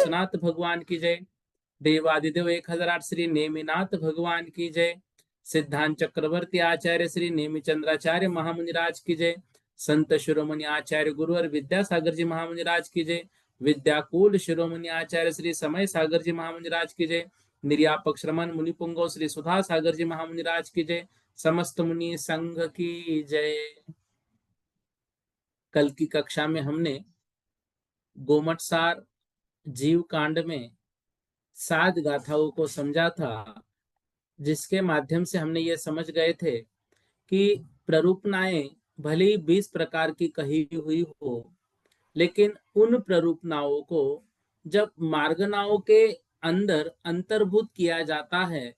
नाथ भगवान की जय। देवादिदेव 1008 श्री नेमिनाथ भगवान की जय। सिद्धांत चक्रवर्ती आचार्य श्री नेमिचंद्राचार्य महामुनिराज की जय। संत शिरोमणि आचार्य गुरुवर विद्यासागर जी महामुनिराज की जय। विद्याकुल शिरोमणि आचार्य श्री समय सागर जी महामुनिराज की जय। निर्यापक श्रमण मुनिपुंगो श्री सुधा सागर जी महामुनिराज की जय। समस्त मुनि संघ की जय। कल की कक्षा में हमने गोमटसार जीव कांड में 7 गाथाओं को समझा था, जिसके माध्यम से हमने ये समझ गए थे कि प्ररूपनाएं भले ही 20 प्रकार की कही हुई हो, लेकिन उन प्ररूपनाओं को जब मार्गनाओं के अंदर अंतर्भूत किया जाता है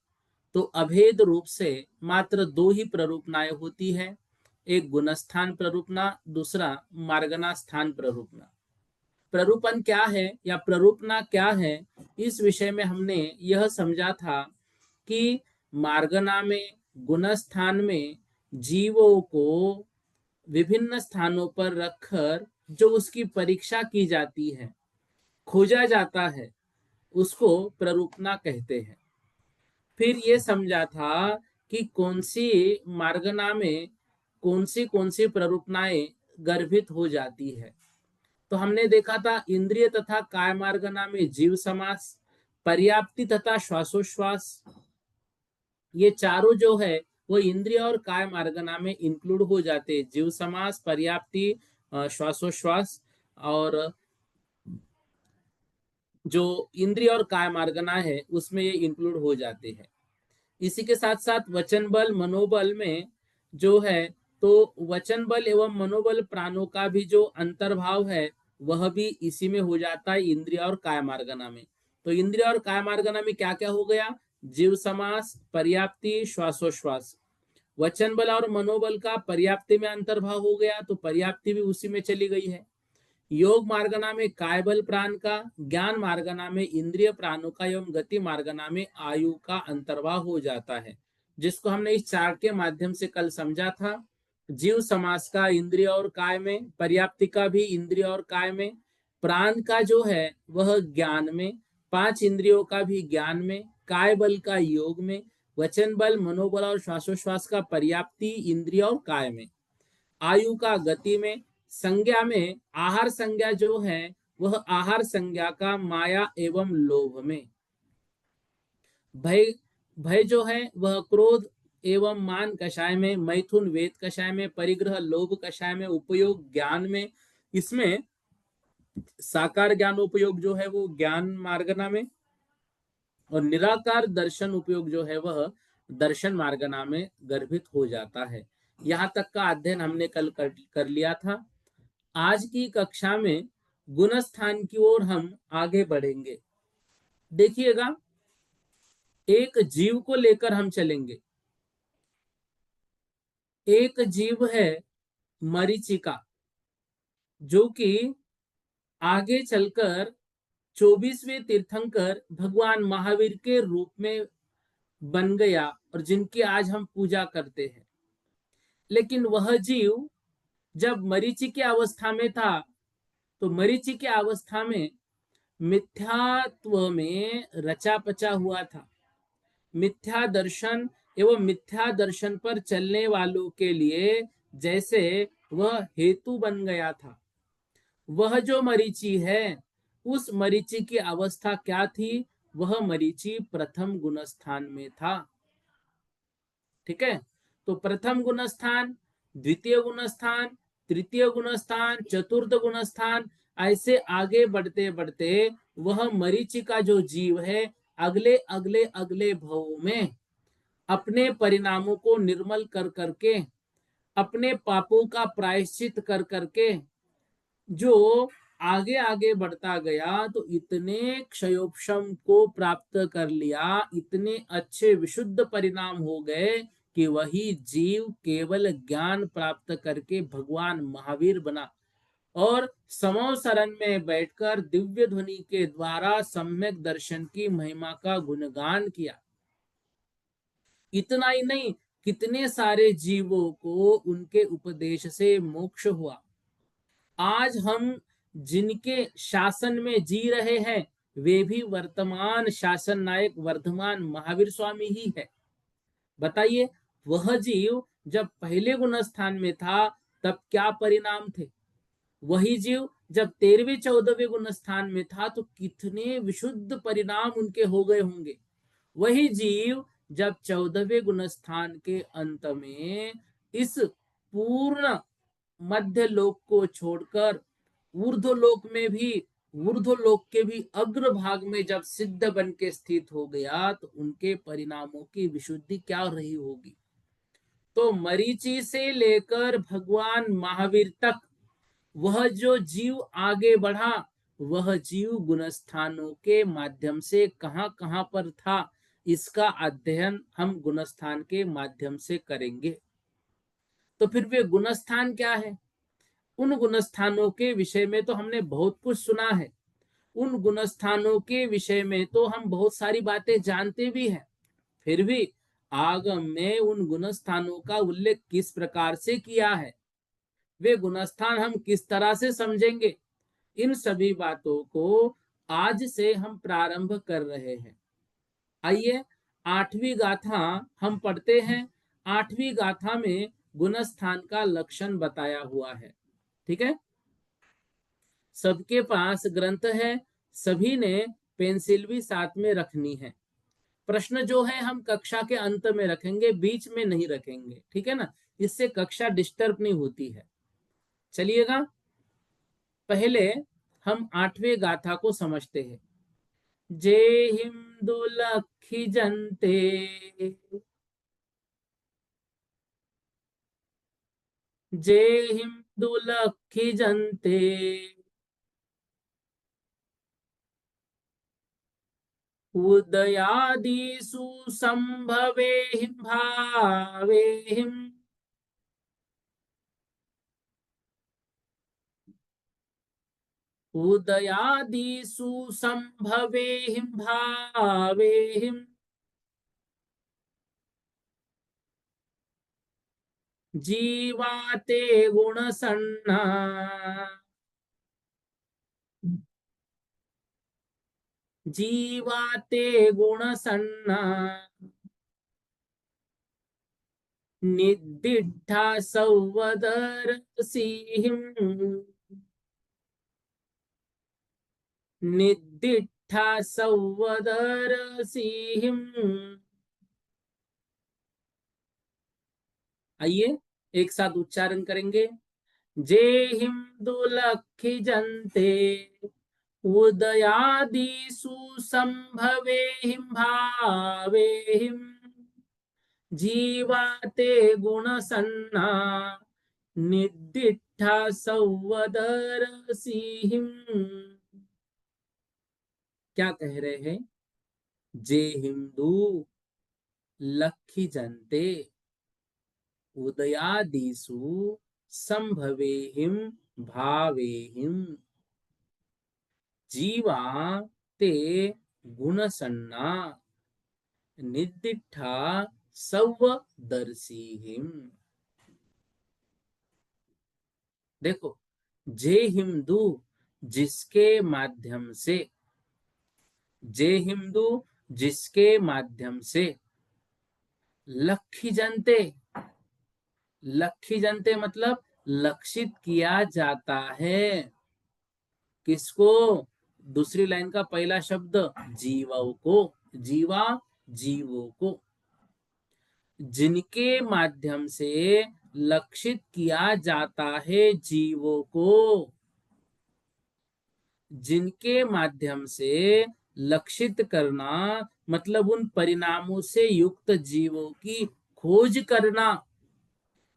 तो अभेद रूप से मात्र 2 ही प्ररूपनाएं होती है। एक गुणस्थान प्ररूपना, दूसरा मार्गना स्थान प्ररूपना। प्ररूपण क्या है या प्ररूपना क्या है, इस विषय में हमने यह समझा था कि मार्गना में, गुणस्थान में जीवों को विभिन्न स्थानों पर रखकर जो उसकी परीक्षा की जाती है, खोजा जाता है, उसको प्ररूपना कहते हैं। फिर ये समझा था कि कौन सी मार्गना में कौन सी प्ररूपनाएं गर्भित हो जाती है। तो हमने देखा था इंद्रिय तथा काय मार्गना में जीव समास, पर्याप्ति तथा श्वासोश्वास, ये चारों जो है वो इंद्रिय और काय मार्गना में इंक्लूड हो जाते हैं। जीव समास, पर्याप्ति, श्वासोश्वास और जो इंद्रिय और काय मार्गना है उसमें ये इंक्लूड हो जाते हैं। इसी के साथ साथ वचन बल, मनोबल में जो है, तो वचन बल एवं मनोबल प्राणों का भी जो अंतर्भाव है वह भी इसी में हो जाता है, इंद्रिय और काय मार्गना में। तो इंद्रिय और काय मार्गना में क्या क्या हो गया? जीव समास, पर्याप्ति, श्वासोश्वास। वचन बल और मनोबल का पर्याप्ति में अंतर्भाव हो गया तो पर्याप्ति भी उसी में चली गई है। योग मार्गना में कायबल प्राण का, ज्ञान मार्गना में इंद्रिय प्राणों का एवं गति मार्गना में आयु का अंतर्भाव हो जाता है, जिसको हमने इस चार्ट के माध्यम से कल समझा था। जीव समास का इंद्रिय और काय में, पर्याप्ति का भी इंद्रिय और काय में, प्राण का जो है वह ज्ञान में, 5 इंद्रियों का भी ज्ञान में, काय बल का योग में, वचन बल, मनोबल और श्वासोश्वास का पर्याप्ति, इंद्रिय और काय में, आयु का गति में, संज्ञा में आहार संज्ञा जो है वह आहार संज्ञा का माया एवं लोभ में, भय भय जो है वह क्रोध एवं मान कषाय में, मैथुन वेद कषाय में, परिग्रह लोभ कषाय में, उपयोग ज्ञान में, इसमें साकार ज्ञान उपयोग जो है वो ज्ञान मार्गना में, और निराकार दर्शन उपयोग जो है वह दर्शन मार्गना में गर्भित हो जाता है। यहाँ तक का अध्ययन हमने कल कर लिया था। आज की कक्षा में गुणस्थान की ओर हम आगे बढ़ेंगे। देखिएगा, एक जीव को लेकर हम चलेंगे। एक जीव है मरीचिका, जो कि आगे चलकर 24वें तीर्थंकर भगवान महावीर के रूप में बन गया और जिनकी आज हम पूजा करते हैं। लेकिन वह जीव जब मरीचि की अवस्था में था तो मरीचि की अवस्था में मिथ्यात्व में रचा पचा हुआ था। मिथ्या दर्शन एवं मिथ्या दर्शन पर चलने वालों के लिए जैसे वह हेतु बन गया था। वह जो मरीचि है, उस मरीचि की अवस्था क्या थी? वह मरीचि प्रथम गुणस्थान में था। ठीक है, तो प्रथम गुणस्थान, द्वितीय गुणस्थान, तृतीय गुणस्थान, चतुर्थ गुणस्थान, ऐसे आगे बढ़ते बढ़ते वह मरीचि का जो जीव है अगले अगले अगले भवों में अपने परिणामों को निर्मल कर करके, अपने पापों का प्रायश्चित कर करके, जो आगे आगे बढ़ता गया तो इतने क्षयोपशम को प्राप्त कर लिया, इतने अच्छे विशुद्ध परिणाम हो गए कि वही जीव केवल ज्ञान प्राप्त करके भगवान महावीर बना और समो शरण में बैठकर दिव्य ध्वनि के द्वारा सम्यक दर्शन की महिमा का गुणगान किया। इतना ही नहीं, कितने सारे जीवों को उनके उपदेश से मोक्ष हुआ। आज हम जिनके शासन में जी रहे हैं वे भी वर्तमान शासन नायक वर्धमान महावीर स्वामी ही है। बताइए, वह जीव जब पहले गुण स्थान में था तब क्या परिणाम थे, वही जीव जब 13वें 14वें गुण स्थान में था तो कितने विशुद्ध परिणाम उनके हो गए होंगे। वही जीव जब 14वें गुण स्थान के अंत में इस पूर्ण मध्य लोक को छोड़कर ऊर्ध्वलोक में भी, ऊर्ध्वलोक के भी अग्र भाग में जब सिद्ध बन के स्थित हो गया तो उनके परिणामों की विशुद्धि क्या रही होगी। तो मरीचि से लेकर भगवान महावीर तक वह जो जीव आगे बढ़ा, वह जीव गुणस्थानों के माध्यम से कहां कहां पर था, इसका अध्ययन हम गुणस्थान के माध्यम से करेंगे। तो फिर वे गुणस्थान क्या है, उन गुणस्थानों के विषय में तो हमने बहुत कुछ सुना है, उन गुणस्थानों के विषय में तो हम बहुत सारी बातें जानते भी हैं। फिर भी आगम ने उन गुणस्थानों का उल्लेख किस प्रकार से किया है, वे गुणस्थान हम किस तरह से समझेंगे, इन सभी बातों को आज से हम प्रारंभ कर रहे हैं। आइए 8वीं गाथा हम पढ़ते हैं। 8वीं गाथा में गुणस्थान का लक्षण बताया हुआ है। ठीक है, सबके पास ग्रंथ है, सभी ने पेंसिल भी साथ में रखनी है। प्रश्न जो है हम कक्षा के अंत में रखेंगे, बीच में नहीं रखेंगे, ठीक है ना, इससे कक्षा डिस्टर्ब नहीं होती है। चलिएगा, पहले हम 8वें गाथा को समझते हैं। जे हिंदू लखी जनते, जे हिंदू लखी जनते, उदयादिषु संभवेहिं भावेहिं, उदयादिषु संभवेहिं भावेहिं, जीवाते गुणसन्ना, जीवाते गुणसन्ना, निदिष्ठा सौवदरसीहिं, निदिष्ठा सौवदरसीहिं। आइए एक साथ उच्चारण करेंगे। जे हिंदू लखी जनते, उदयादिषु संभवेहिं भावेहिं, जीवाते गुणसन्ना, निदिष्ठा सौवदरसीहिं। क्या कह रहे हैं, जे हिंदू लखी जनते, उदयादिषु संभवेहिं भावेहिं, जीवा ते गुणसन्ना, निदिष्ठा सौवदर्शिहिं। देखो, जे हिंदू जिसके माध्यम से, जे हिंदू जिसके माध्यम से, लखी जनते, लखी जनते मतलब लक्षित किया जाता है। किसको, दूसरी लाइन का पहला शब्द जीवों को, जीवा जीवों को, जिनके माध्यम से लक्षित किया जाता है जीवों को, जिनके माध्यम से लक्षित करना मतलब उन परिणामों से युक्त जीवों की खोज करना।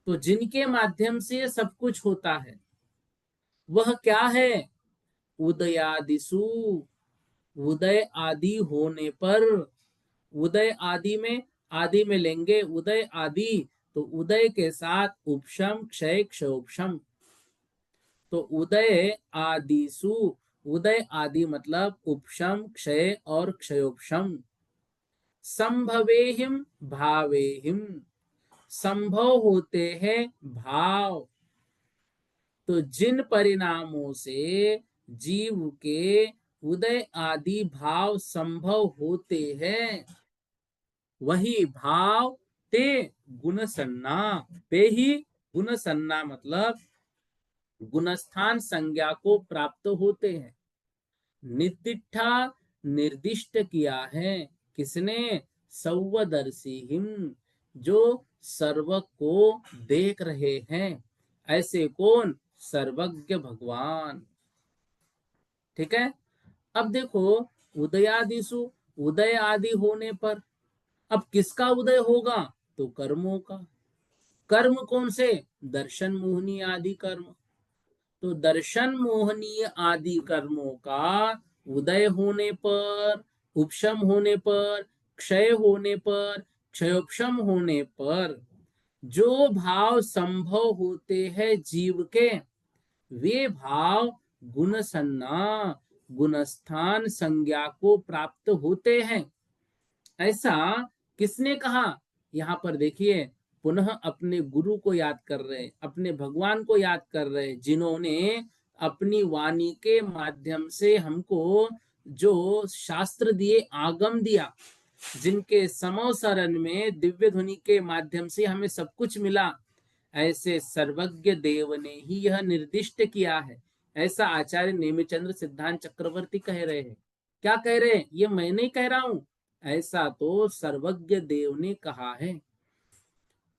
तो जिनके माध्यम से सब कुछ होता है वह क्या है, उदयादिषु, उदय आदि होने पर, उदय आदि में लेंगे उदय आदि, तो उदय के साथ उपशम क्षय क्षयोपशम, तो उदय आदिसु, उदय आदि मतलब उपशम क्षय और क्षयोपशम। संभवेहिम भावेहिम, संभव होते हैं भाव, तो जिन परिणामों से जीव के उदय आदि भाव संभव होते हैं, वही भाव ते गुण सन्ना, ते ही गुण सन्ना मतलब गुणस्थान संज्ञा को प्राप्त होते हैं। निदिष्ठा निर्दिष्ट किया है किसने, सौवदर्शी हिम, जो सर्व को देख रहे हैं, ऐसे कौन, सर्वज्ञ भगवान। ठीक है। अब देखो, उदयादिशु, उदय आदि होने पर, अब किसका उदय होगा, तो कर्मों का। कर्म कौन से, दर्शन मोहनी आदि कर्म, तो दर्शन मोहनीय आदि कर्मों का उदय होने पर, उपशम होने पर, क्षय होने पर, क्षयोपशम होने पर जो भाव संभव होते हैं जीव के, वे भाव गुण सन्ना, गुणस्थान संज्ञा को प्राप्त होते हैं। ऐसा किसने कहा, यहां पर देखिए, पुनः अपने गुरु को याद कर रहे, अपने भगवान को याद कर रहे, जिन्होंने अपनी वाणी के माध्यम से हमको जो शास्त्र दिए, आगम दिया, जिनके समोसरण में दिव्य ध्वनि के माध्यम से हमें सब कुछ मिला, ऐसे सर्वज्ञ देव ने ही यह निर्दिष्ट किया है। ऐसा आचार्य नेमिचंद्र सिद्धांत चक्रवर्ती कह रहे हैं। क्या कह रहे हैं, ये मैं नहीं कह रहा हूं, ऐसा तो सर्वज्ञ देव ने कहा है।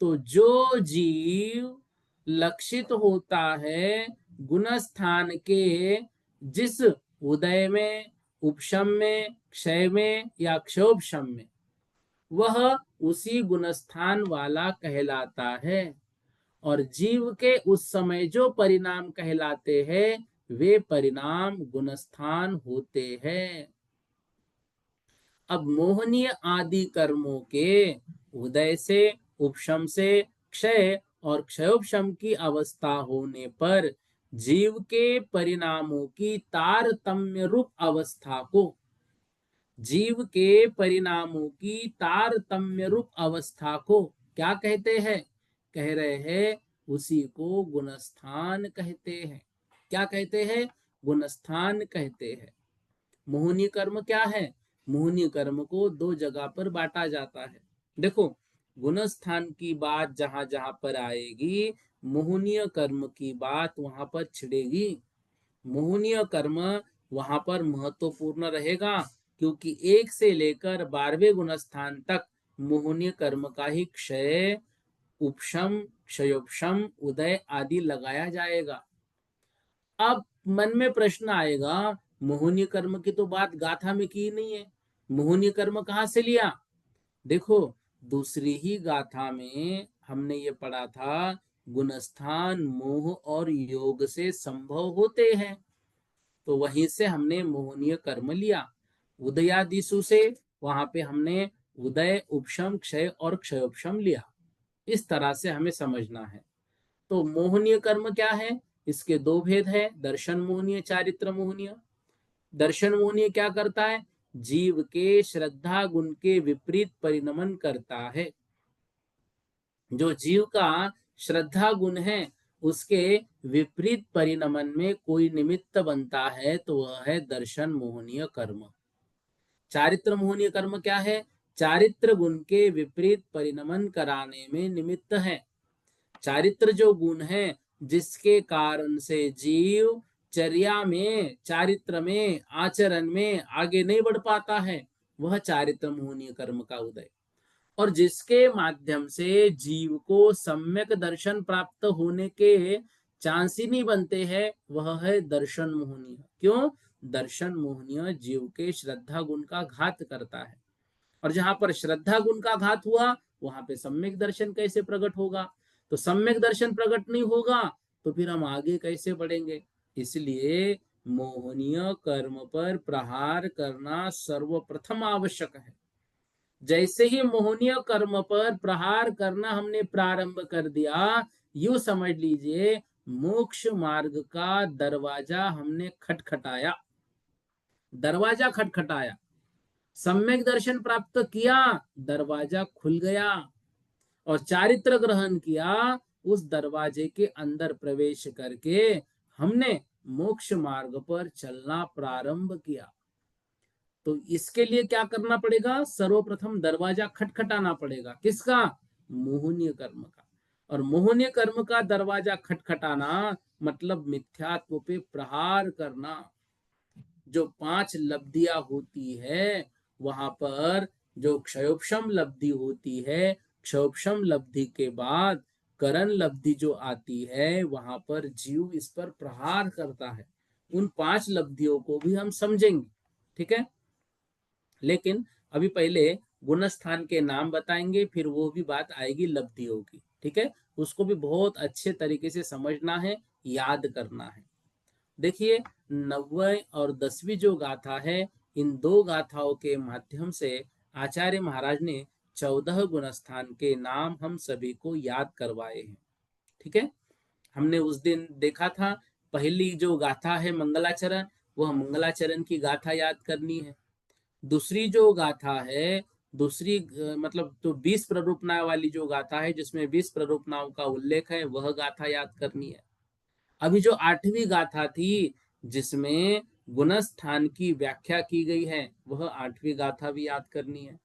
तो जो जीव लक्षित होता है गुणस्थान के, जिस उदय में, उपशम में, क्षय में या क्षोभशम में, वह उसी गुणस्थान वाला कहलाता है। और जीव के उस समय जो परिणाम कहलाते हैं, वे परिणाम गुणस्थान होते हैं। अब मोहनीय आदि कर्मों के उदय से, उपशम से, क्षय और क्षयोपशम की अवस्था होने पर जीव के परिणामों की तारतम्य रूप अवस्था को, जीव के परिणामों की तारतम्य रूप अवस्था को क्या कहते हैं, कह रहे हैं उसी को गुणस्थान कहते हैं। क्या कहते हैं, गुणस्थान कहते हैं। मोहनी कर्म क्या है, मोहनी कर्म को दो जगह पर बांटा जाता है। देखो, गुणस्थान की बात जहां जहां पर आएगी, मोहनीय कर्म की बात वहां पर छिड़ेगी। मोहनीय कर्म वहां पर महत्वपूर्ण रहेगा, क्योंकि 1 से लेकर 12वें गुणस्थान तक मोहनीय कर्म का ही क्षय, उपशम, क्षयोपशम, उदय आदि लगाया जाएगा। अब मन में प्रश्न आएगा, मोहनीय कर्म की तो बात गाथा में की नहीं है, मोहनीय कर्म कहां से लिया। देखो, दूसरी ही गाथा में हमने ये पढ़ा था, गुणस्थान मोह और योग से संभव होते हैं, तो वहीं से हमने मोहनीय कर्म लिया। उदयादिशु से वहां पे हमने उदय, उपशम, क्षय और क्षयोपशम लिया। इस तरह से हमें समझना है। तो मोहनीय कर्म क्या है, इसके दो भेद है, दर्शन मोहनीय, चारित्र मोहनीय। दर्शन मोहनीय क्या करता है, जीव के श्रद्धा गुण के विपरीत परिणमन करता है। जो जीव का श्रद्धा गुण है, उसके विपरीत परिणमन में कोई निमित्त बनता है, तो वह है दर्शन मोहनीय कर्म। चारित्र मोहनीय कर्म क्या है, चारित्र गुण के विपरीत परिणमन कराने में निमित्त है। चारित्र जो गुण है, जिसके कारण से जीव चर्या में, चारित्र में, आचरण में आगे नहीं बढ़ पाता है, वह चारित्र मोहनीय कर्म का उदय। और जिसके माध्यम से जीव को सम्यक दर्शन प्राप्त होने के चांस ही नहीं बनते हैं, वह है दर्शन मोहनीय। क्यों, दर्शन मोहनीय जीव के श्रद्धा गुण का घात करता है, और जहां पर श्रद्धा गुण का घात हुआ, वहां पे सम्यक दर्शन कैसे प्रकट होगा। तो सम्यक दर्शन प्रकट नहीं होगा, तो फिर हम आगे कैसे बढ़ेंगे। इसलिए मोहनीय कर्म पर प्रहार करना सर्वप्रथम आवश्यक है। जैसे ही मोहनीय कर्म पर प्रहार करना हमने प्रारंभ कर दिया, यूं समझ लीजिए मोक्ष मार्ग का दरवाजा हमने खटखटाया। दरवाजा खटखटाया, सम्यक दर्शन प्राप्त किया, दरवाजा खुल गया, और चारित्र ग्रहण किया। उस दरवाजे के अंदर प्रवेश करके हमने मोक्ष मार्ग पर चलना प्रारंभ किया। तो इसके लिए क्या करना पड़ेगा? सर्वप्रथम दरवाजा खटखटाना पड़ेगा। किसका? मोहनीय कर्म का। और मोहनीय कर्म का दरवाजा खटखटाना मतलब मिथ्यात्व पे प्रहार करना। जो 5 लब्धियां होती है वहां पर जो क्षयोपशम लब्धि होती है, क्षयोपशम लब्धि के बाद करण लब्धि जो आती है, वहां पर जीव इस पर प्रहार करता है। उन 5 लब्धियों को भी हम समझेंगे, ठीक है। लेकिन अभी पहले गुणस्थान के नाम बताएंगे, फिर वो भी बात आएगी लब्धियों की, ठीक है। उसको भी बहुत अच्छे तरीके से समझना है, याद करना है। देखिए, 9वीं और 10वीं जो गाथा है, इन दो गाथाओं के माध्यम से आचार्य महाराज ने 14 गुणस्थान के नाम हम सभी को याद करवाए हैं, ठीक है। हमने उस दिन देखा था, पहली जो गाथा है मंगलाचरण, वह मंगलाचरण की गाथा याद करनी है। दूसरी जो गाथा है, दूसरी मतलब तो 20 प्ररूपनाओं वाली जो गाथा है, जिसमें 20 प्ररूपनाओं का उल्लेख है, वह गाथा याद करनी है। अभी जो 8वीं गाथा थी, जिसमें गुणस्थान की व्याख्या की गई है, वह 8वीं गाथा भी याद करनी है।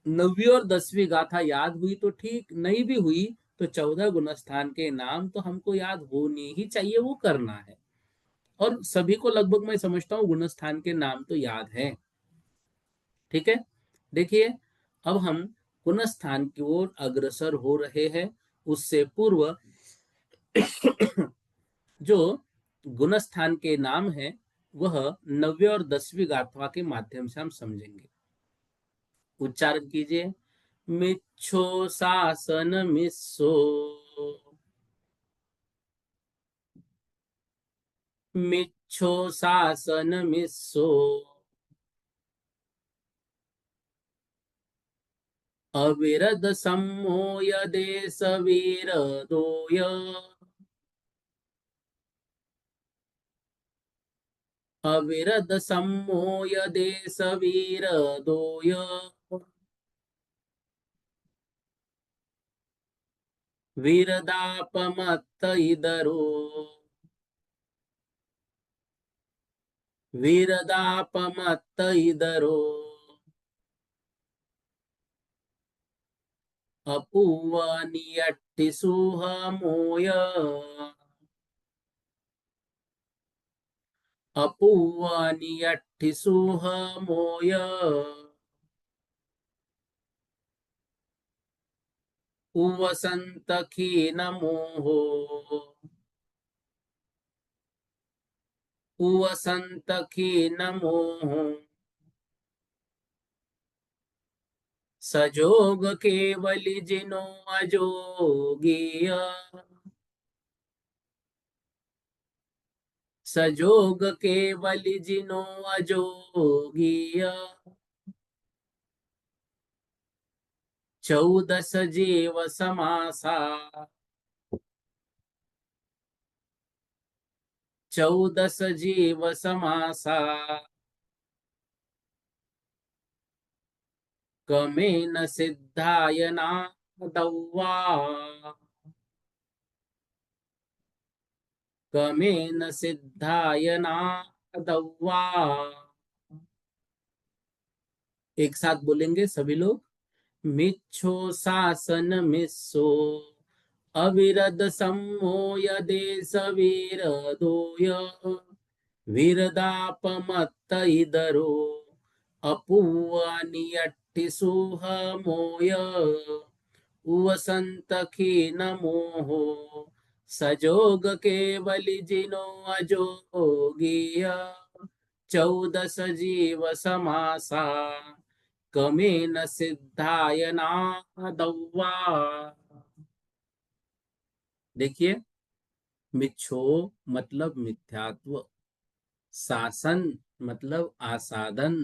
9वीं और 10वीं गाथा याद हुई तो ठीक, नहीं भी हुई तो 14 गुणस्थान के नाम तो हमको याद होनी ही चाहिए, वो करना है। और सभी को लगभग मैं समझता हूँ गुणस्थान के नाम तो याद है, ठीक है। देखिए, अब हम गुणस्थान की ओर अग्रसर हो रहे हैं। उससे पूर्व जो गुणस्थान के नाम है, वह 9वीं और 10वीं गाथा के माध्यम से हम समझेंगे। उच्चारण कीजिए। मिच्छो शासन मिस्सो, मिच्छो शासन मिस्सो, अविरद सम्मोय देश वीर दोय, अविरद सम्मोय देश वीर दोय, वीरदापमत्त इदरो, वीरदापमत्त इदरो, अपूवनियट्टि सुहमोय, अपूवनियट्टि सुहमोय, उवसंत खीन मोहो, उवसंत खीन मोहो, सजोग केवली जिनो अजोगिय, सजोग केवली जिनो अजोगिय, 14 जीव समासा, 14 जीव समासा, कमेन सिद्धाय नादौवा, कमेन सिद्धाय नादौवा। एक साथ बोलेंगे सभी लोग। मिच्छो शासन मिस्सो, अविरद सम्मोय देश वीर दोय, वीरदापमत्त इदरो, अपूवनियट्टि सुहमोय, उवसंत खीन मोहो, सजोग केवली जिनो अजोगिय, 14 जीव समासा, कमेन सिद्धाय नादौवा। देखिए, मिच्छो मतलब मिथ्यात्व, शासन मतलब आसादन,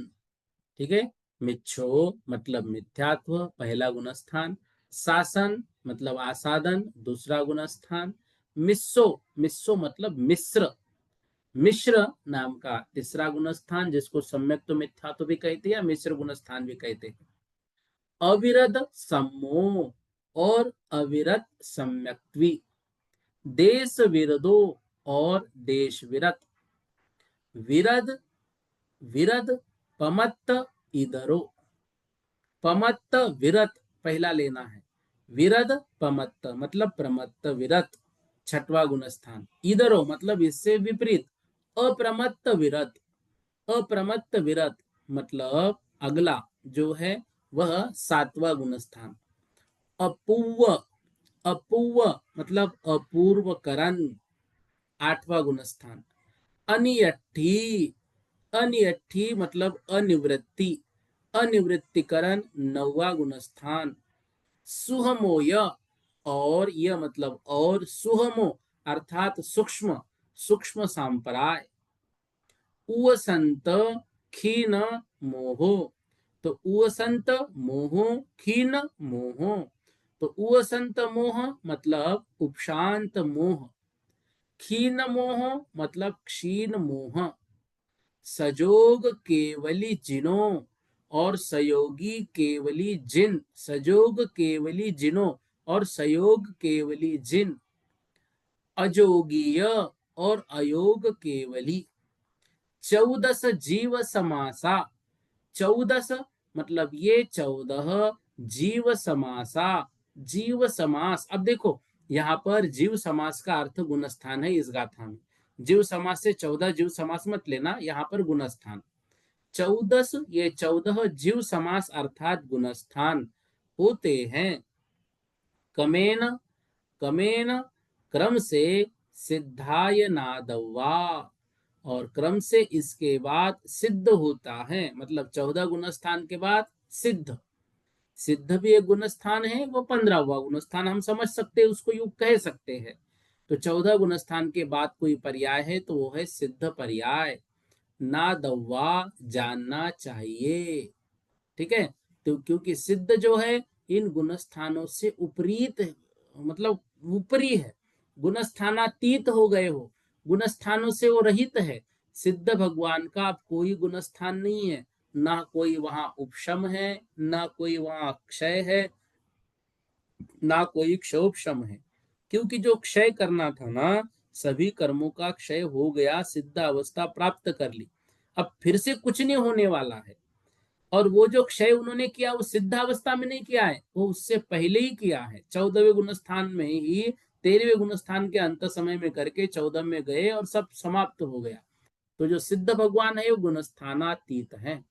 ठीक है। मिच्छो मतलब मिथ्यात्व, पहला गुणस्थान। शासन मतलब आसादन, दूसरा गुणस्थान। मिस्सो, मिस्सो मतलब मिश्र, मिश्र नाम का तीसरा गुणस्थान, जिसको सम्यक तो मिथ्यात्व भी कहते हैं या मिश्र गुणस्थान भी कहते हैं। अविरत सम्मोह और अविरत सम्यक्त्वी, देश विरदो और देश विरत। विरद, विरद पमत्त इधरो, पमत्त विरत पहला लेना है। विरद पमत्त मतलब प्रमत्त विरत, छठवा गुणस्थान। इधरो मतलब इससे विपरीत, अप्रमत्त विरत, अप्रमत्त विरत मतलब अगला जो है वह सातवां गुणस्थान। अपूर्व, अपूर्व मतलब अपूर्व करण, आठवां गुणस्थान। अनियट्ठी, अनियट्ठी मतलब अनिवृत्ति, अनिवृत्तिकरण नौवा गुणस्थान। सुहमोय, और यह मतलब और, सुहमो अर्थात सूक्ष्म, सूक्ष्म सांपराय। उवसंत खीन मोहो, तो उवसंत मोहो, खीन मोहो, तो उवसंत मोह मतलब उपशांत मोह, खीन मोह मतलब क्षीण मोह। सजोग केवली जिनो और सयोगी केवली जिन, सजोग केवली जिनो और सयोग केवली जिन। अजोगीय और अयोग केवली। चौदस जीव समासा, चौदस मतलब ये 14 जीव समासा, जीव समास। अब देखो यहाँ पर जीव समास का अर्थ गुणस्थान है इस गाथा में। जीव समास से 14 जीव समास मत लेना, यहाँ पर गुणस्थान। 14 ये 14 जीव समास अर्थात गुणस्थान होते हैं। कमेन, कमेन क्रम से सिद्धाय नादवा, और क्रम से इसके बाद सिद्ध होता है, मतलब 14 गुणस्थान के बाद सिद्ध। सिद्ध भी एक गुणस्थान है, वो 15वां गुणस्थान हम समझ सकते हैं, उसको यूं कह सकते हैं। तो 14 गुणस्थान के बाद कोई पर्याय है तो वो है सिद्ध पर्याय। ना दवा जानना चाहिए, ठीक है। तो क्योंकि सिद्ध जो है इन गुणस्थानों से उपरीत, मतलब ऊपरी है, गुणस्थानातीत हो गए हो, गुणस्थानों से वो रहित है। सिद्ध भगवान का अब कोई गुणस्थान नहीं है, ना कोई वहां उपशम है, ना कोई वहां क्षय है, ना कोई क्षोभशम है। क्योंकि जो क्षय करना था ना, सभी कर्मों का क्षय हो गया, सिद्ध अवस्था प्राप्त कर ली, अब फिर से कुछ नहीं होने वाला है। और वो जो क्षय उन्होंने किया वो सिद्धावस्था में नहीं किया है, वो उससे पहले ही किया है, 14वें गुणस्थान में ही, 13वें गुणस्थान के अंत समय में करके 14 में गए और सब समाप्त हो गया। तो जो सिद्ध भगवान है वो गुणस्थानातीत है।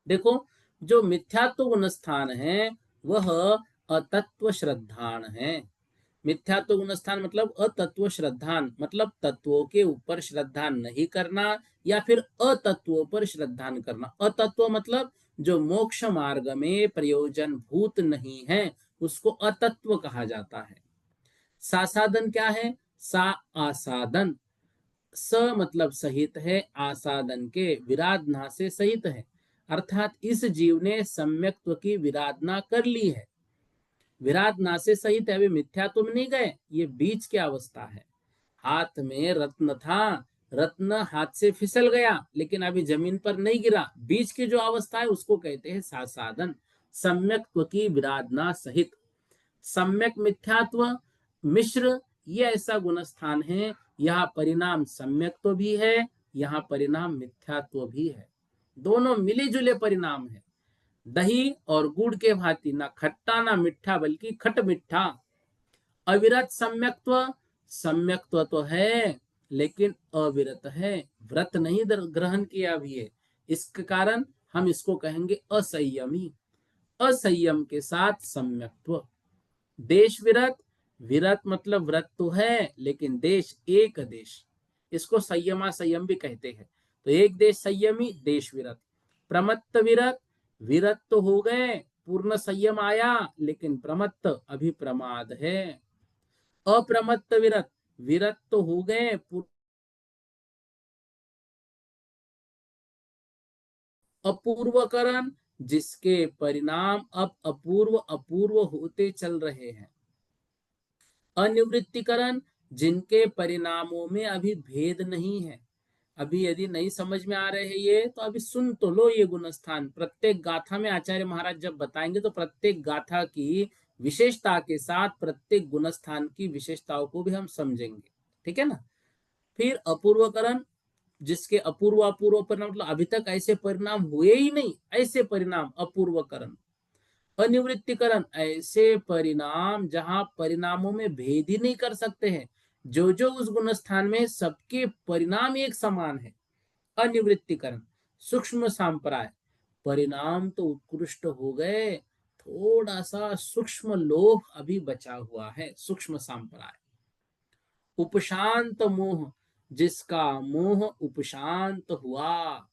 देखो जो मिथ्यात्व गुणस्थान है वह अतत्व श्रद्धान है। मिथ्यात्व गुणस्थान मतलब अतत्व श्रद्धान, मतलब तत्वों के ऊपर श्रद्धा नहीं करना या फिर अतत्वों पर श्रद्धान करना। अतत्व मतलब जो मोक्ष मार्ग में प्रयोजन भूत नहीं है, उसको अतत्व कहा जाता है। सासाधन क्या है? सा आसाधन, स मतलब सहित है, आसादन के विराधना से सहित है, अर्थात इस जीव ने सम्यक्त्व की विराधना कर ली है। विराधना से सहित है, अभी मिथ्या तुम नहीं गए, ये बीच की अवस्था है। हाथ में रत्न था, रत्न हाथ से फिसल गया लेकिन अभी जमीन पर नहीं गिरा, बीच की जो अवस्था है उसको कहते हैं सासादन, सम्यक्त्व की विराधना सहित। सम्यक मिथ्यात्व मिश्र, ये ऐसा गुणस्थान है, यहाँ परिणाम सम्यक्त्व भी है, यहाँ परिणाम मिथ्यात्व भी है, दोनों मिले जुले परिणाम है। दही और गुड़ के भांति, ना खट्टा ना मीठा बल्कि खट मीठा। अविरत सम्यक्त्व, सम्यक्त्व तो है लेकिन अविरत है, व्रत नहीं ग्रहण किया भी है, इसके कारण हम इसको कहेंगे असंयमी, असंयम के साथ सम्यक्त्व। देश विरत, विरत मतलब व्रत तो है लेकिन देश एक देश, इसको संयमा संयम भी कहते हैं। तो एक देश संयमी, देश विरत। प्रमत्त विरत, विरत तो हो गए, पूर्ण संयम आया लेकिन प्रमत्त अभी प्रमाद है। अप्रमत्त विरत, विरत तो हो गए, अपूर्वकरण, जिसके परिणाम अब अपूर्व अपूर्व होते चल रहे हैं। अनिवृत्तिकरण, जिनके परिणामों में अभी भेद नहीं है। अभी यदि नहीं समझ में आ रहे हैं ये, तो अभी सुन तो लो ये गुणस्थान। प्रत्येक गाथा में आचार्य महाराज जब बताएंगे तो प्रत्येक गाथा की विशेषता के साथ प्रत्येक गुणस्थान की विशेषताओं को भी हम समझेंगे। ठीक है ना। फिर अपूर्वकरण, जिसके अपूर्व अपूर्व परिणाम, मतलब अभी तक ऐसे परिणाम हुए ही नहीं, ऐसे परिणाम अपूर्वकरण। अनिवृत्तिकरण, ऐसे परिणाम जहां परिणामों में भेद ही नहीं कर सकते हैं, जो जो उस गुणस्थान में सबके परिणाम एक समान है। अनिवृत्तिकरण। सूक्ष्म सांप्राय, परिणाम तो उत्कृष्ट हो गए, थोड़ा सा सूक्ष्म लोभ अभी बचा हुआ है, सूक्ष्म सांप्राय। उपशांत मोह, जिसका मोह उपशांत हुआ।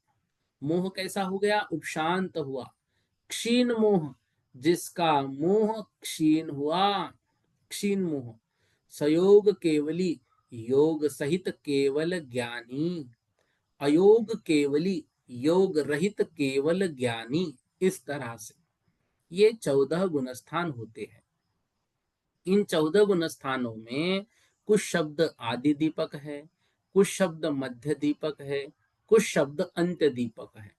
मोह कैसा हो गया? उपशांत हुआ। क्षीण मोह, जिसका मोह क्षीण हुआ, क्षीण मोह। सयोग केवली, योग सहित केवल ज्ञानी। अयोग केवली, योग रहित केवल ज्ञानी। इस तरह से ये 14 गुणस्थान होते हैं। इन 14 गुणस्थानों में कुछ शब्द आदि दीपक है, कुछ शब्द मध्य दीपक है, कुछ शब्द अंत्य दीपक है।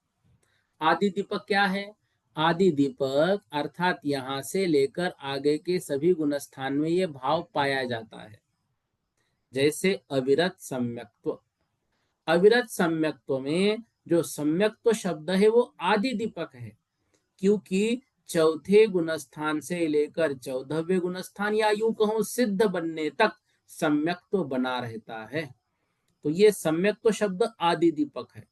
आदि दीपक क्या है? आदि दीपक अर्थात यहां से लेकर आगे के सभी गुणस्थान में ये भाव पाया जाता है। जैसे अविरत सम्यक्त्व। अविरत सम्यक्त्व में जो सम्यक्त्व शब्द है वो आदि दीपक है, क्योंकि चौथे गुणस्थान से लेकर 14वें गुणस्थान या यूं कहूं सिद्ध बनने तक सम्यक्त्व बना रहता है। तो ये सम्यक्त्व शब्द आदि दीपक है।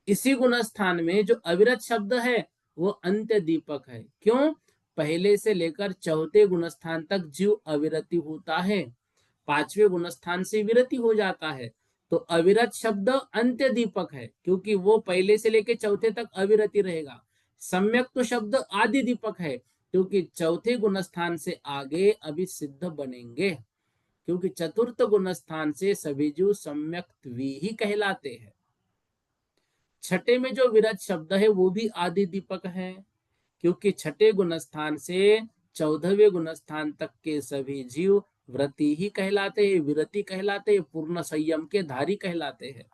इसी गुणस्थान में जो अविरत शब्द है वो अंत्य दीपक है। क्यों? पहले से लेकर चौथे गुणस्थान तक जीव अविरति होता है, पांचवें गुणस्थान से विरति हो जाता है। तो अविरत शब्द अंत्य दीपक है, क्योंकि वो पहले से लेकर चौथे तक अविरति रहेगा। सम्यक तो शब्द आदि दीपक है, क्योंकि चौथे गुणस्थान से आगे अभी सिद्ध बनेंगे, क्योंकि चतुर्थ गुणस्थान से सभी जीव सम्यक ही कहलाते हैं। छठे में जो विरत शब्द है वो भी आदि दीपक है, क्योंकि छठे गुणस्थान से 14वें गुणस्थान तक के सभी जीव व्रति ही कहलाते हैं, विरति कहलाते हैं, पूर्ण संयम के धारी कहलाते हैं।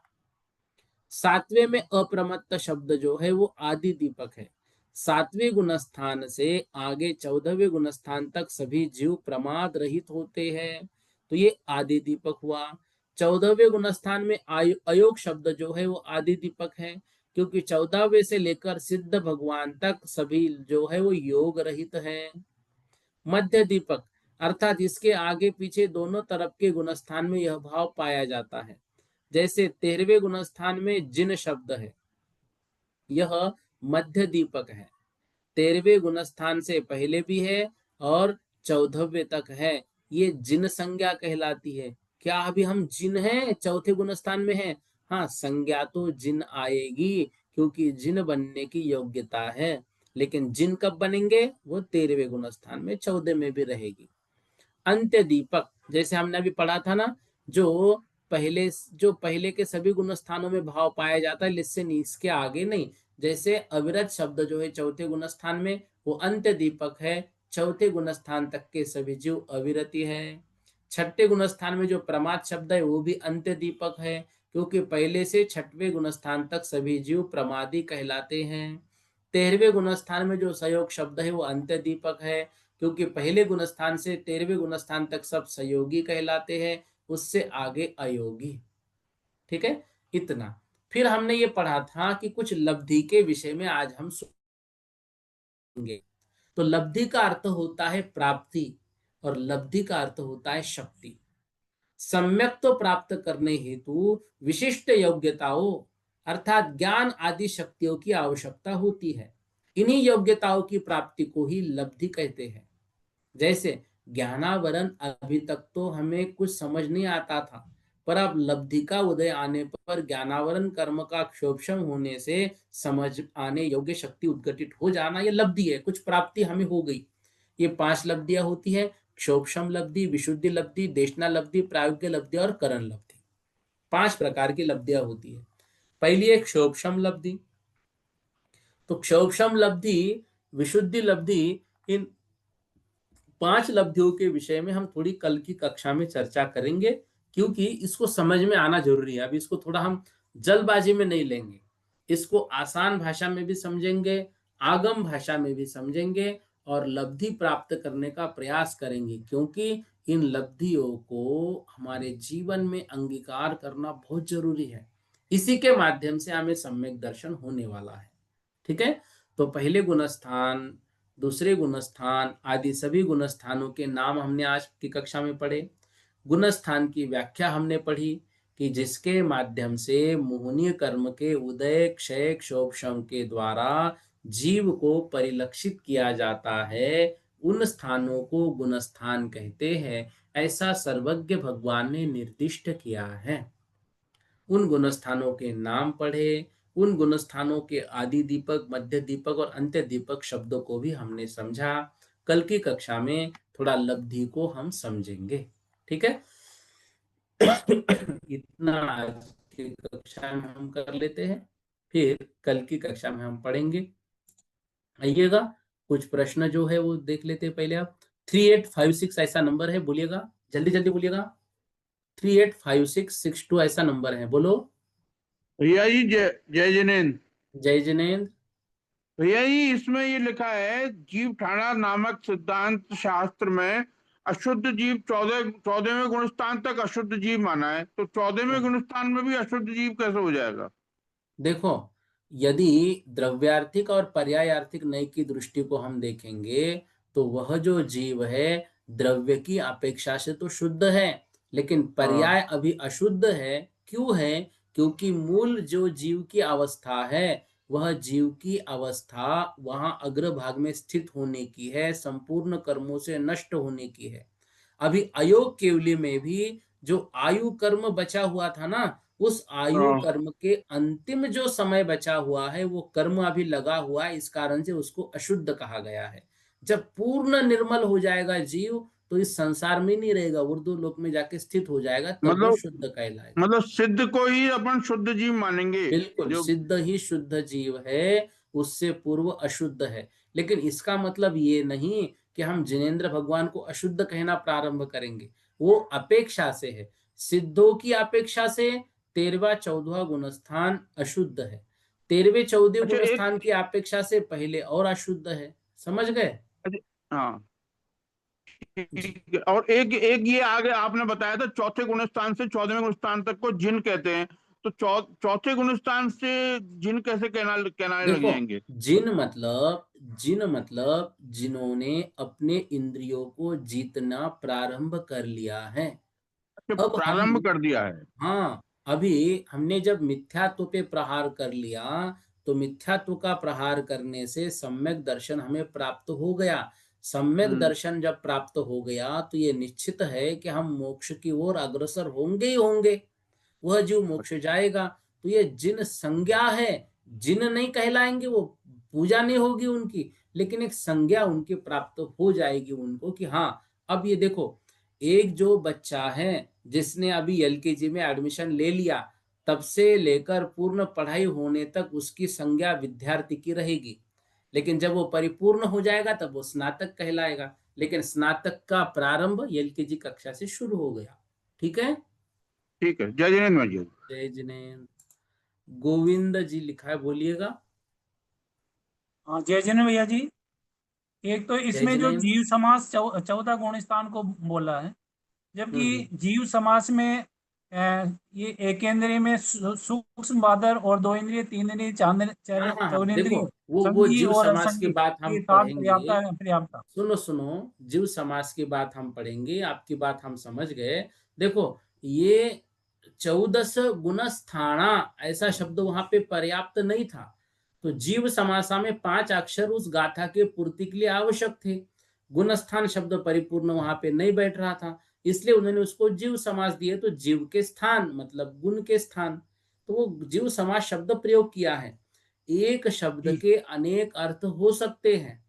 सातवें में अप्रमत्त शब्द जो है वो आदि दीपक है। सातवें गुणस्थान से आगे 14वें गुणस्थान तक सभी जीव प्रमाद रहित होते हैं, तो ये आदि दीपक हुआ। 14वें गुणस्थान में अयोग शब्द जो है वो आदि दीपक है, क्योंकि 14वें से लेकर सिद्ध भगवान तक सभी जो है वो योग रहित है। मध्य दीपक अर्थात इसके आगे पीछे दोनों तरफ के गुणस्थान में यह भाव पाया जाता है। जैसे 13वें गुणस्थान में जिन शब्द है, यह मध्य दीपक है। 13वें गुणस्थान से पहले भी है और 14वें तक है, ये जिन संज्ञा कहलाती है। क्या अभी हम जिन हैं? चौथे गुणस्थान में है। हाँ, संज्ञा तो जिन आएगी, क्योंकि जिन बनने की योग्यता है, लेकिन जिन कब बनेंगे? वो 13वें गुणस्थान में, 14 में भी रहेगी। अंत्य दीपक, जैसे हमने अभी पढ़ा था ना, जो पहले के सभी गुण स्थानों में भाव पाया जाता है, लेकिन इसके आगे नहीं। जैसे अविरत शब्द जो है चौथे गुण स्थान में, वो अंत्य दीपक है। चौथे गुण स्थान तक के सभी जीव अविरति है। छठे गुण स्थान में जो प्रमाद शब्द है वो भी अंत्य दीपक है, क्योंकि पहले से छठवें गुण स्थान तक सभी जीव प्रमादी कहलाते हैं। 13वें गुण स्थान में जो सहयोग शब्द है वो अंत्य दीपक है, क्योंकि पहले गुणस्थान से 13वें गुणस्थान तक सब सहयोगी कहलाते हैं, उससे आगे अयोगी। ठीक है, इतना। फिर हमने ये पढ़ा था कि कुछ लब्धि के विषय में आज हम सुनेंगे। तो लब्धि का अर्थ होता है प्राप्ति और लब्धि का अर्थ होता है शक्ति। सम्यक तो प्राप्त करने हेतु विशिष्ट योग्यताओं अर्थात ज्ञान आदि शक्तियों की आवश्यकता होती है। इन्हीं योग्यताओं की प्राप्ति को ही लब्धि कहते हैं। जैसे ज्ञानावरण अभी तक तो हमें कुछ समझ नहीं आता था, पर अब लब्धि का उदय आने पर ज्ञानावरण कर्म का क्षोभम होने से समझ आने योग्य शक्ति उद्घटित हो जाना, ये लब्धि है, कुछ प्राप्ति हमें हो गई। ये 5 लब्धियां होती है: क्षोभम लब्धि, विशुद्धि लब्धि, देशना लब्धि, प्रायोग्य लब्धि और करण लब्धि। 5 प्रकार की लब्धियां होती है। पहली एक क्षोभम लब्धि। तो क्षोभशम लब्धि, विशुद्धि लब्धि, इन 5 लब्धियों के विषय में हम थोड़ी कल की कक्षा में चर्चा करेंगे, क्योंकि इसको समझ में आना जरूरी है। अभी इसको थोड़ा हम जल्दबाजी में नहीं लेंगे, इसको आसान भाषा में भी समझेंगे, आगम भाषा में भी समझेंगे और लब्धि प्राप्त करने का प्रयास करेंगे, क्योंकि इन लब्धियों को हमारे जीवन में अंगीकार करना बहुत जरूरी है। इसी के माध्यम से हमें सम्यक दर्शन होने वाला है। ठीक है, तो पहले गुणस्थान, दूसरे गुणस्थान आदि सभी गुणस्थानों के नाम हमने आज की कक्षा में पढ़े। गुणस्थान की व्याख्या हमने पढ़ी कि जिसके माध्यम से मोहनीय कर्म के उदय, क्षय, क्षोभ, शम के द्वारा जीव को परिलक्षित किया जाता है, उन स्थानों को गुणस्थान कहते हैं, ऐसा सर्वज्ञ भगवान ने निर्दिष्ट किया है। उन गुणस्थानों के नाम पढ़े, उन गुणस्थानों के आदि दीपक, मध्य दीपक और अंत्य दीपक शब्दों को भी हमने समझा। कल की कक्षा में थोड़ा लब्धि को हम समझेंगे। ठीक है, इतना आज की कक्षा में हम कर लेते हैं, फिर कल की कक्षा में हम पढ़ेंगे। आइएगा, कुछ प्रश्न जो है वो देख लेते हैं पहले। आप 3856 ऐसा नंबर है, बोलिएगा जल्दी जल्दी बोलिएगा। 385662 ऐसा नंबर है, बोलो। भैया जी जय जय जिनेन्द्र। जय जिनेन्द्र। भैया जी इसमें ये लिखा है जीव ठाणा नामक सिद्धांत शास्त्र में अशुद्ध जीव 14वें गुणस्थान तक अशुद्ध जीव माना है, तो 14वें गुणस्थान में भी अशुद्ध जीव कैसे हो जाएगा? देखो, यदि द्रव्यार्थिक और पर्यायार्थिक नय की दृष्टि को हम देखेंगे तो वह जो जीव है द्रव्य की अपेक्षा से तो शुद्ध है, लेकिन हाँ। पर्याय अभी अशुद्ध है। क्यों है? क्योंकि मूल जो जीव की अवस्था है, वह जीव की अवस्था वहां अग्रभाग में स्थित होने की है, संपूर्ण कर्मों से नष्ट होने की है। अभी अयोग केवली में भी जो आयु कर्म बचा हुआ था ना, उस आयु हाँ। कर्म के अंतिम जो समय बचा हुआ है, वो कर्म अभी लगा हुआ है, इस कारण से उसको अशुद्ध कहा गया है। जब पूर्ण निर्मल हो जाएगा जीव, तो इस संसार में नहीं रहेगा, उर्दू लोक में जाके स्थित हो जाएगा, तब वो मतलब शुद्ध कहलाएगा। मतलब सिद्ध को ही अपन शुद्ध जीव मानेंगे बिल्कुल, जो। सिद्ध ही शुद्ध जीव है, उससे पूर्व अशुद्ध है। लेकिन इसका मतलब ये नहीं कि हम जिनेन्द्र भगवान को अशुद्ध कहना प्रारंभ करेंगे, वो अपेक्षा से है। सिद्धों की अपेक्षा से 13वां 14वां गुणस्थान अशुद्ध है, 13वें 14वें अच्छा एक। गुणस्थान की अपेक्षा से पहले और अशुद्ध है। समझ गए अच्छा, हाँ। जी? ठीक है। और एक एक ये आगे आपने बताया था चौथे गुणस्थान से 14वें गुणस्थान तक को जिन कहते हैं, तो चौथे गुणस्थान से जिन कैसे कहनाने लग देखो, जाएंगे? जिन मतलब जिन्होंने अपने इंद्रियों को जीतना प्रारंभ कर लिया है। अच्छा, अब हम, प्रारंभ कर दिया है। हाँ, अभी हमने जब मिथ्यात्व पे प्रहार कर लिया, तो मिथ्यात्व का प्रहार करने से सम्यक दर्शन हमें प्राप्त हो गया। सम्यक हम्म। दर्शन जब प्राप्त हो गया तो ये निश्चित है कि हम मोक्ष की ओर अग्रसर होंगे ही होंगे। वह जीव मोक्ष जाएगा, तो ये जिन संज्ञा है, जिन नहीं कहलाएंगे, वो पूजा नहीं होगी उनकी, लेकिन एक संज्ञा उनकी प्राप्त हो जाएगी उनको कि हाँ, अब ये देखो, एक जो बच्चा है जिसने अभी एलकेजी में एडमिशन ले लिया, तब से लेकर पूर्ण पढ़ाई होने तक उसकी संज्ञा विद्यार्थी की रहेगी, लेकिन जब वो परिपूर्ण हो जाएगा तब वो स्नातक कहलाएगा। लेकिन स्नातक का प्रारंभ एलकेजी कक्षा से शुरू हो गया। ठीक है, ठीक है, जय जिनेन्द्र जी। जय जिनेन्द्र। गोविंद जी लिखा है, बोलिएगा। हाँ जय जन भैया जी। एक तो जय इसमें जो जिनेन्द्र। जीव समास 14 गुण स्थान को बोला है, हम्म। जबकि जीव समास में ये एक इंद्रिय में सूक्ष्म बादर और दो इंद्रिय, तीन इंद्रिय, हाँ हाँ हाँ, देखो, चौरिंद्रिय, वो संगी जीव और समास की असंगी, बात हम ये सात पढ़ेंगे। पर्याप्ता पर्याप्ता। सुनो सुनो, जीव समास की बात हम पढ़ेंगे, आपकी बात हम समझ गए। देखो, ये 14 गुणस्थाना ऐसा शब्द वहां पे पर्याप्त नहीं था, तो जीव समासा में 5 अक्षर उस गाथा के पूर्ति के लिए आवश्यक थे। गुणस्थान शब्द परिपूर्ण वहां पे नहीं बैठ रहा था, इसलिए उन्होंने उसको जीव समास दिए, तो जीव के स्थान मतलब गुण के स्थान, तो वो जीव समास शब्द प्रयोग किया है। एक शब्द जी के अनेक अर्थ हो सकते हैं।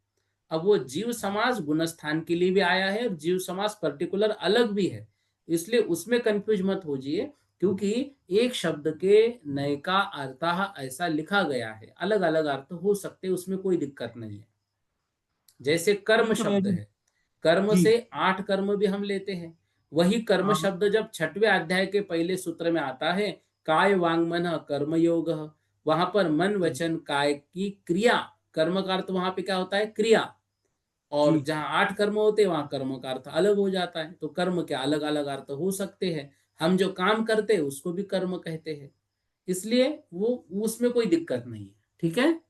अब वो जीव समास गुणस्थान के लिए भी आया है और जीव समास पर्टिकुलर अलग भी है, इसलिए उसमें कंफ्यूज मत होजिए। क्योंकि एक शब्द के नए का अर्थ ऐसा लिखा गया है, अलग अलग अर्थ हो सकते हैं, उसमें कोई दिक्कत नहीं है। जैसे कर्म ठीक है भैया शब्द जी। है, कर्म जी से 8 कर्म भी हम लेते हैं। वही कर्म हाँ शब्द जब 6वें अध्याय के पहले सूत्र में आता है, काय वांग मन कर्म योग, वहां पर मन जी वचन काय की क्रिया, कर्म का अर्थ वहां पे क्या होता है, क्रिया। और जी। जहां 8 कर्म होते हैं वहां कर्म का अर्थ अलग हो जाता है। तो कर्म के अलग अलग अर्थ हो सकते हैं। हम जो काम करते हैं उसको भी कर्म कहते हैं, इसलिए वो उसमें कोई दिक्कत नहीं है। ठीक है।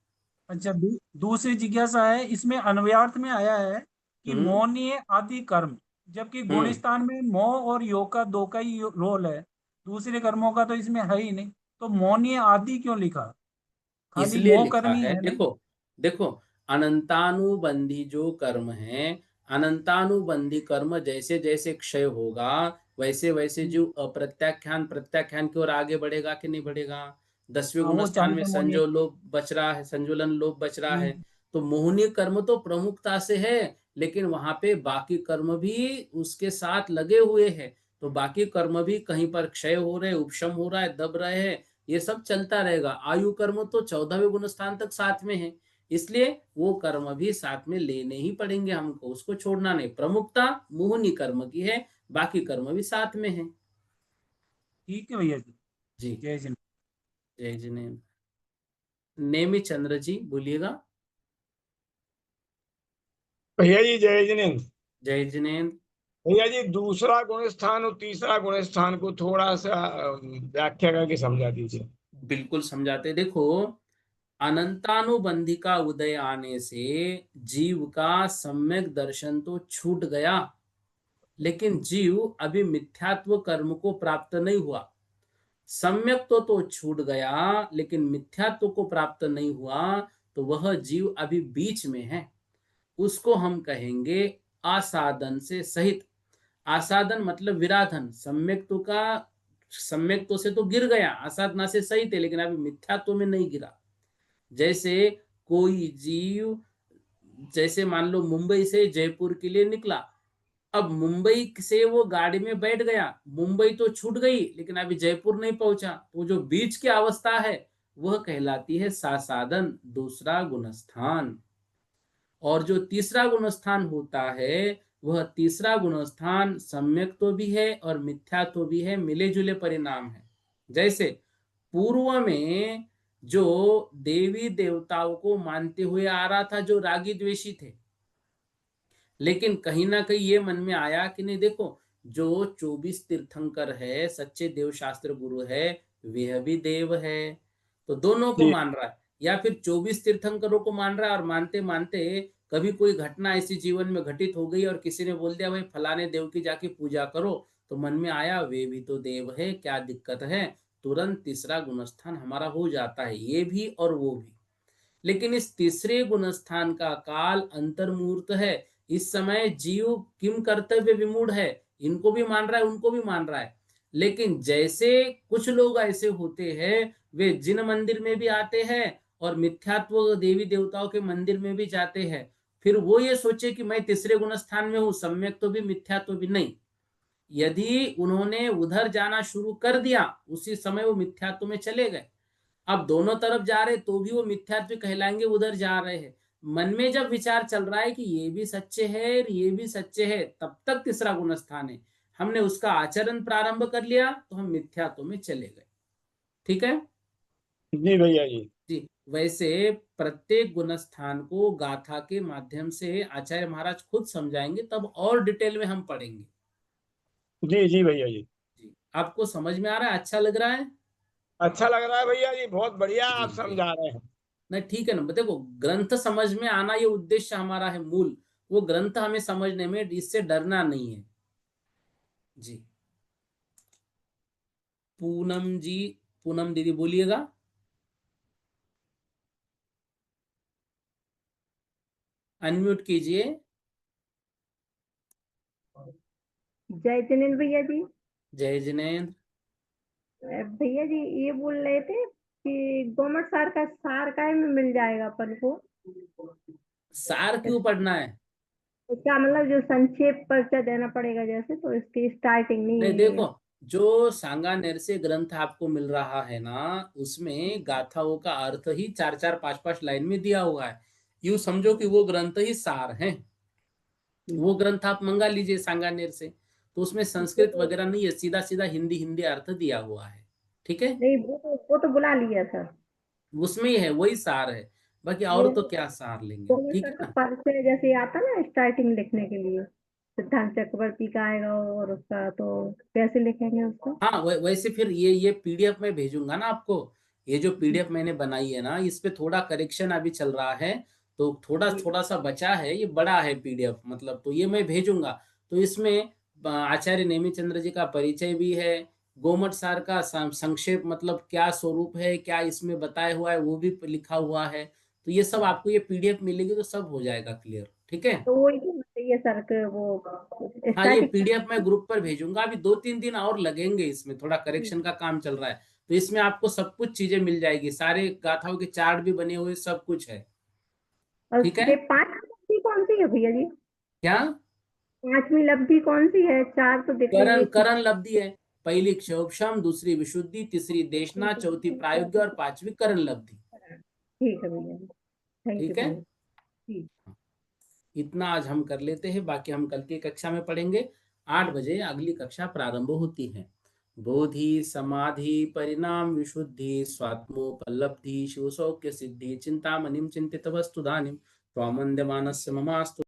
अच्छा, दूसरी जिज्ञासा है, इसमें अन्वयार्थ में आया है कि हम्म मौनीय आदि कर्म, जबकि गुण हम्म स्थान में मौ और यो का दो का ही रोल है, दूसरे कर्मों का तो इसमें है ही नहीं, तो मौनीय आदि क्यों लिखा? खाली इसलिए मोह लिखा कर्म ही है, है ना? देखो देखो, अनंतानुबंधी जो कर्म है, अनंतानुबंधी कर्म जैसे जैसे क्षय होगा, वैसे वैसे जो अप्रत्याख्यान प्रत्याख्यान की ओर आगे बढ़ेगा कि नहीं बढ़ेगा। 10वें हाँ, गुण वो स्थान में चालित मोनियत। संजो लोभ बच रहा है, संजुलन लोभ बच रहा है। जी। तो मोहनीय कर्म तो प्रमुखता से है, लेकिन वहां पे बाकी कर्म भी उसके साथ लगे हुए हैं। तो बाकी कर्म भी कहीं पर क्षय हो रहे, उपशम हो रहा है, दब रहे हैं, ये सब चलता रहेगा। आयु कर्म तो 14वें गुण स्थान तक साथ में है, इसलिए वो कर्म भी साथ में लेने ही पड़ेंगे हमको, उसको छोड़ना नहीं। प्रमुखता मोहनी कर्म की है, बाकी कर्म भी साथ में है। ठीक है भैया जी। जी। जय श्री। जय जिनेन्द्र। नेमी चंद्र जी बोलिएगा। भैया जी जय जिनेन्द्र। जय जिनेन्द्र। भैया जी दूसरा गुण स्थान और तीसरा गुण स्थान को थोड़ा सा व्याख्या करके समझा दीजिए। बिल्कुल समझाते, देखो, अनंतानुबंधी का उदय आने से जीव का सम्यक दर्शन तो छूट गया, लेकिन जीव अभी मिथ्यात्व कर्म को प्राप्त नहीं हुआ। सम्यक तो छूट गया, लेकिन मिथ्यात्व को प्राप्त नहीं हुआ। तो वह जीव अभी बीच में है, उसको हम कहेंगे आसादन से सहित। आसादन मतलब विराधन, सम्यक्त्व का, सम्यक्त्व से तो गिर गया, आसाधना से सहित है, लेकिन अभी मिथ्यात्व में नहीं गिरा। जैसे कोई जीव, जैसे मान लो मुंबई से जयपुर के लिए निकला, अब मुंबई से वो गाड़ी में बैठ गया, मुंबई तो छूट गई, लेकिन अभी जयपुर नहीं पहुंचा। तो जो बीच की अवस्था है वह कहलाती है सासादन, दूसरा गुणस्थान। और जो तीसरा गुणस्थान होता है, वह तीसरा गुणस्थान सम्यक तो भी है और मिथ्या तो भी है, मिले जुले परिणाम है। जैसे पूर्व में जो देवी देवताओं को मानते हुए आ रहा था, जो रागी द्वेषी थे, लेकिन कहीं ना कहीं ये मन में आया कि नहीं, देखो, जो 24 तीर्थंकर है, सच्चे देव शास्त्र गुरु है, वह भी देव है। तो दोनों को जी मान रहा है, या फिर 24 तीर्थंकरों को मान रहा है, और मानते मानते कभी कोई घटना ऐसी जीवन में घटित हो गई और किसी ने बोल दिया भाई फलाने देव की जाके पूजा करो, तो मन में आया वे भी तो देव है, क्या दिक्कत है, तुरंत तीसरा गुणस्थान हमारा हो जाता है, ये भी और वो भी। लेकिन इस तीसरे गुणस्थान का काल अंतर्मूर्त है। इस समय जीव किम कर्तव्य विमूढ़ है, इनको भी मान रहा है, उनको भी मान रहा है। लेकिन जैसे कुछ लोग ऐसे होते हैं, वे जिन मंदिर में भी आते हैं और मिथ्यात्व देवी देवताओं के मंदिर में भी जाते हैं, फिर वो ये सोचे कि मैं तीसरे गुणस्थान में हूं, सम्यक तो भी मिथ्या तो भी नहीं। यदि उन्होंने उधर जाना शुरू कर दिया, उसी समय वो मिथ्यात्व में चले गए। अब दोनों तरफ जा रहे तो भी वो मिथ्यात्व कहलाएंगे, उधर जा रहे हैं। मन में जब विचार चल रहा है कि ये भी सच्चे है ये भी सच्चे है, तब तक तीसरा गुण स्थान है। हमने उसका आचरण प्रारंभ कर लिया तो हम मिथ्यात्व में चले गए। ठीक है जी भैया जी। जी। वैसे प्रत्येक गुण स्थान को गाथा के माध्यम से आचार्य महाराज खुद समझाएंगे, तब और डिटेल में हम पढ़ेंगे। जी जी भैया जी। जी, आपको समझ में आ रहा है, अच्छा लग रहा है। अच्छा लग रहा है भैया जी, बहुत बढ़िया जी आप जी। समझा रहे हैं। नहीं ठीक है ना, देखो, ग्रंथ समझ में आना ये उद्देश्य हमारा है मूल, वो ग्रंथ हमें समझने में, इससे डरना नहीं है। जी। पूनम जी, पूनम दीदी बोलिएगा। अनम्यूट कीजिए। जय जिनेन्द्र भैया जी। जय जिनेन्द्र। भैया जी ये बोल रहे थे कि गवर्नमेंट सार का सार काय में मिल जाएगा अपन को? सार क्यों पढ़ना है? तो क्या मतलब जो संक्षेप परिचय देना पड़ेगा जैसे, तो इसकी स्टार्टिंग नहीं नहीं है देखो, ये? जो सांगानेर से ग्रंथ आपको मिल रहा है ना, उसमें गाथाओं का अर्थ ही 4-4, 5-5 लाइन में दिया हुआ है। यूं समझो कि वो ग्रंथ ही सार है। वो ग्रंथ आप मंगा लीजिए सांगानेर से, तो उसमें संस्कृत वगैरह नहीं है, सीधा सीधा हिंदी हिंदी अर्थ दिया हुआ है। ठीक है, नहीं, वो तो बुला लिया सर। उसमें ही है, वही सार है, बाकी वो और तो क्या सार लेंगे, वो ठीक सर है का ना। परिचय जैसे आता ना स्टार्टिंग लिखने के लिए, सिद्धांत चक्रवर्ती का आएगा और उसका, तो कैसे लिखेंगे उसको? हाँ, वैसे फिर ये पीडीएफ में भेजूंगा ना आपको। ये जो पीडीएफ मैंने बनाई है ना, इस पे थोड़ा करेक्शन अभी चल रहा है, तो थोड़ा थोड़ा सा बचा है, ये बड़ा है पीडीएफ मतलब, तो ये मैं भेजूंगा। तो इसमें आचार्य नेमिचंद्र जी का परिचय भी है, गोमट सार का संक्षेप मतलब क्या स्वरूप है, क्या इसमें बताया हुआ है वो भी लिखा हुआ है। तो ये सब आपको ये पीडीएफ मिलेगी तो सब हो जाएगा क्लियर, ठीक है। तो वही तो चाहिए सर के वो हाँ, ये स्टार्टिंग। पीडीएफ मैं ग्रुप पर भेजूंगा, अभी 2-3 दिन और लगेंगे, इसमें थोड़ा करेक्शन का काम चल रहा है। तो इसमें आपको सब कुछ चीजें मिल जाएगी, सारे गाथाओं के चार्ट भी बने हुए, सब कुछ है। और ठीक है, ये पांचवी लब्धि कौन सी है भैया जी? क्या? पांचवी लब्धि कौन सी है? चार तो दिख रही करण है करण लब्धि है। पहली क्षोभशम, दूसरी विशुद्धि, तीसरी देशना, चौथी प्रायोग्य और पांचवी करण लब्धि। ठीक है भैया जी, थैंक यू ठीक है, भैया। ठीक। इतना आज हम कर लेते हैं, बाकी हम कल की कक्षा में पढ़ेंगे। 8 बजे अगली कक्षा प्रारंभ होती है। बोधि समाधि परिणाम विशुद्धि स्वात्मोपलब्धि शिव सौख्य सिद्धि चिंतामणिम चिंतित वस्तुधानिम त्वामंद्यमानस्य ममास्तु।